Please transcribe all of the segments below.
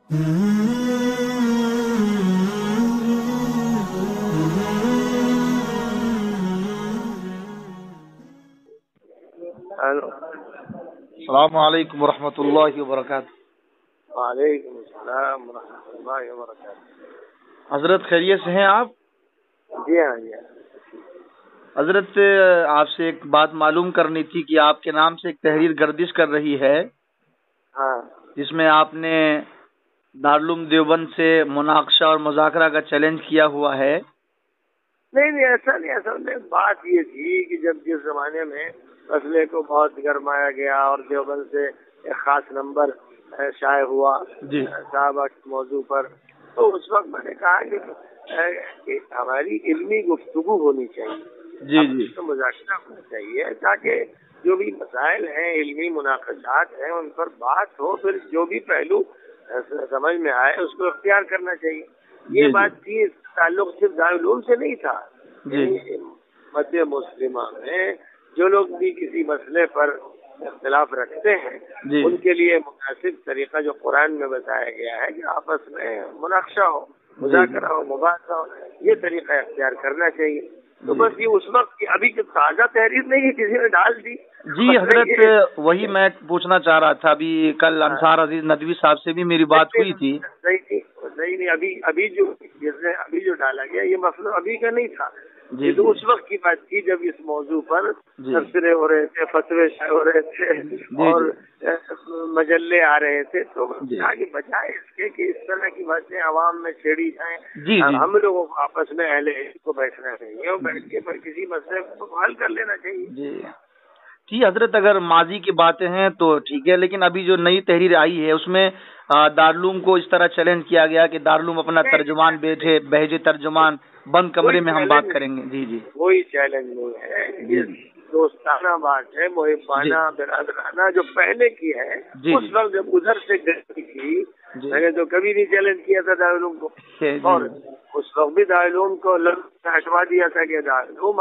Hello, السلام علیکم ورحمۃ اللہ وبرکاتہ. وعلیکم السلام ورحمۃ اللہ وبرکاتہ. حضرت خیریت سے ہیں آپ؟ جی ہاں جی ہاں. حضرت آپ سے ایک بات معلوم کرنی تھی کہ آپ کے نام سے ایک تحریر گردش کر رہی ہے ہاں جس میں آپ نے دارالعلوم دیوبند سے مناقشہ اور مذاکرہ کا چیلنج کیا ہوا ہے. نہیں ایسا نہیں. اصل میں بات یہ تھی کہ جب جس زمانے میں مسئلے کو بہت گرمایا گیا اور دیوبند سے ایک خاص نمبر شائع ہوا جی صحابہ کے موضوع پر، تو اس وقت میں نے کہا کہ ہماری علمی گفتگو ہونی چاہیے، جی اب جی اس کا مذاکرہ ہونا چاہیے تاکہ جو بھی مسائل ہیں، علمی مناقشات ہیں، ان پر بات ہو، پھر جو بھی پہلو سمجھ میں آئے اس کو اختیار کرنا چاہیے. یہ جی بات تھی. اس کا تعلق صرف دارالعلوم سے نہیں تھا. جی مدھیہ مسلمہ میں جو لوگ بھی کسی مسئلے پر اختلاف رکھتے ہیں جی ان کے لیے مناسب طریقہ جو قرآن میں بتایا گیا ہے کہ آپس میں مناقشہ ہو، مذاکرہ ہو، مباحثہ ہو، یہ طریقہ اختیار کرنا چاہیے. تو بس یہ اس وقت کی ابھی کی تازہ تحریر نہیں ہے، کسی نے ڈال دی. جی حضرت وہی میں پوچھنا چاہ رہا تھا. ابھی کل انصار عزیز ندوی صاحب سے بھی میری بات ہوئی تھی. نہیں ابھی جو ڈالا گیا یہ مسئلہ ابھی کا نہیں تھا. جی یہ تو جی اس وقت کی بات تھی جب اس موضوع پر جی تبصرے ہو رہے تھے، فتوے شائع ہو رہے تھے جی اور مجلے آ رہے تھے. تو جی کہا کہ بجائے اس کے کہ اس طرح کی باتیں عوام میں چھیڑی جائیں، جی جی ہم لوگوں کو آپس میں اہل علم کو بیٹھنا چاہیے اور بیٹھ کے کسی مسئلے کو حل کر لینا چاہیے. جی جی حضرت اگر ماضی کی باتیں ہیں تو ٹھیک ہے، لیکن ابھی جو نئی تحریر آئی ہے اس میں دارالعلوم کو اس طرح چیلنج کیا گیا کہ دارالعلوم اپنا ترجمان بیٹھے، بہجے ترجمان بند کمرے میں ہم بات کریں گے. جی جی کوئی چیلنج نہیں ہے. جی یہ دوستانہ بات ہے، جی محبانہ برادرانہ جو پہلے کی ہے. جی اس وقت جب ادھر سے گئی تھی جی میں نے تو کبھی نہیں چیلنج کیا تھا دارالعلوم کو، جی اور اس وقت بھی دارالعلوم کو ہٹوا دیا تھا کہ دارالعلوم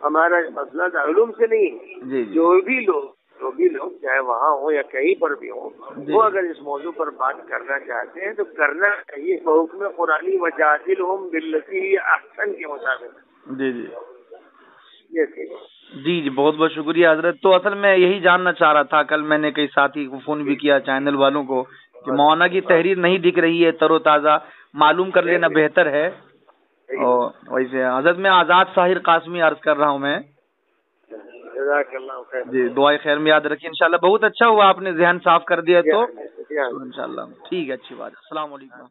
ہمارا مسئلہ دارالعلوم سے نہیں ہے. جی جو بھی لوگ چاہے وہاں ہوں یا کہیں پر بھی ہوں، جی وہ اگر اس موضوع پر بات کرنا چاہتے ہیں تو کرنا چاہیے بحکم قرآنی وجادلہم باللتی ہی احسن کے مطابق. جی جی یہ تھی. جی جی بہت بہت شکریہ حضرت. تو اصل میں یہی جاننا چاہ رہا تھا. کل میں نے کئی ساتھی کو فون بھی کیا، چینل والوں کو، کہ مولانا کی تحریر نہیں دکھ رہی ہے تر و تازہ، معلوم کر لینا بہتر ہے. اور ویسے حضرت میں آزاد طاہر قاسمی عرض کر رہا ہوں میں. جزاک اللہ خیر. جی دعائے خیر میں یاد رکھیے انشاءاللہ. بہت اچھا ہوا آپ نے ذہن صاف کر دیا تو انشاءاللہ ٹھیک ہے، اچھی بات ہے. السلام علیکم.